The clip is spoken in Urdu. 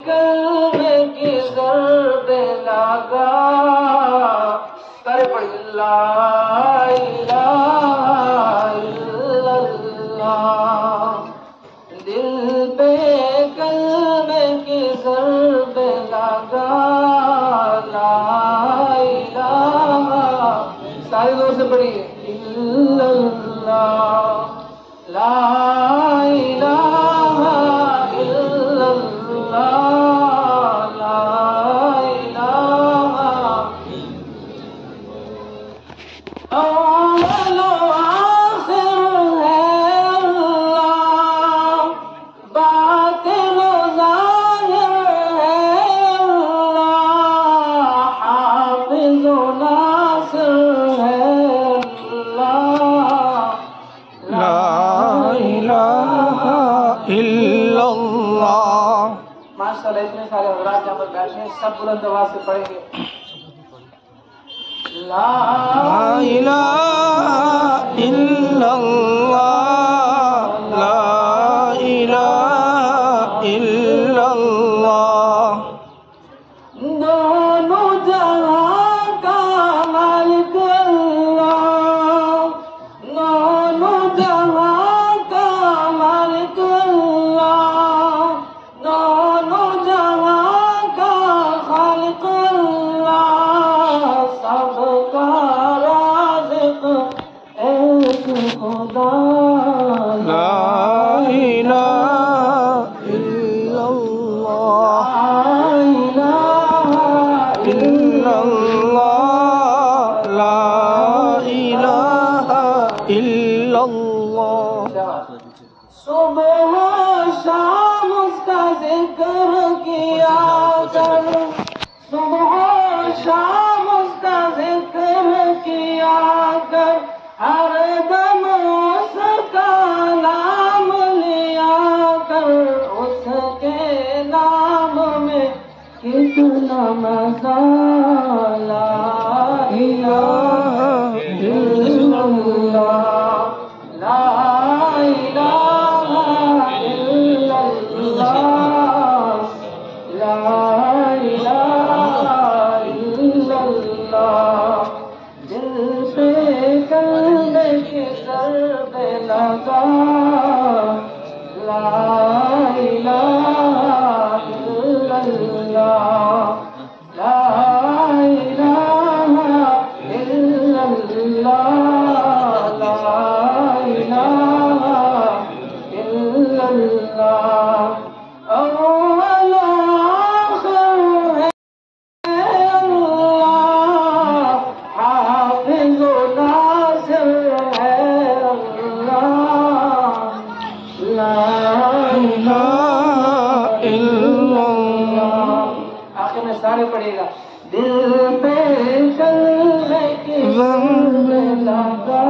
کلمے کی ضرب لگا کرے پڑھ لا الہ الا اللہ دل پہ کلمے کی ضرب لگا لا الہ سارے زور سے پڑھیے الا اللہ لا الہ الا اللہ لا الہ اول و آخر ہے اللہ باطن و ظاہر ہے اللہ حافظ و ناصر ہے اللہ لا الہ الا اللہ. ماشاء اللہ اتنے سارے حضرات یہاں پر بیٹھے ہیں سب بلند آواز سے پڑھیں گے لا الہ الا اللہ لا الہ الا اللہ. دونوں جہاں کا مالک اللہ دونوں جہاں کا مالک اللہ دونوں جہاں کا خالق اللہ سب کا رازق ایک خدا لا الہ الا اللہ الا اللہ لا الہ الا اللہ. صبح و شام اس کا ذکر کیا کر صبح و شام اس کا ذکر کیا کر ہر دم اس کا نام لیا کر اس کے نام میں کتنا مزہ لا الہ الا اللہ لا الہ الا اللہ لا الہ الا اللہ دل پہ کلمے کی ضرب لگا لا الہ الا اللہ لا الہ الا اللہ لا الہ الا اللہ اول و آخر ہے اللہ حافظ و ناصر ہے اللہ لا الہ الا اللہ. آخر میں سارے پڑھے گا دل پہ کلمے کی ضرب لگا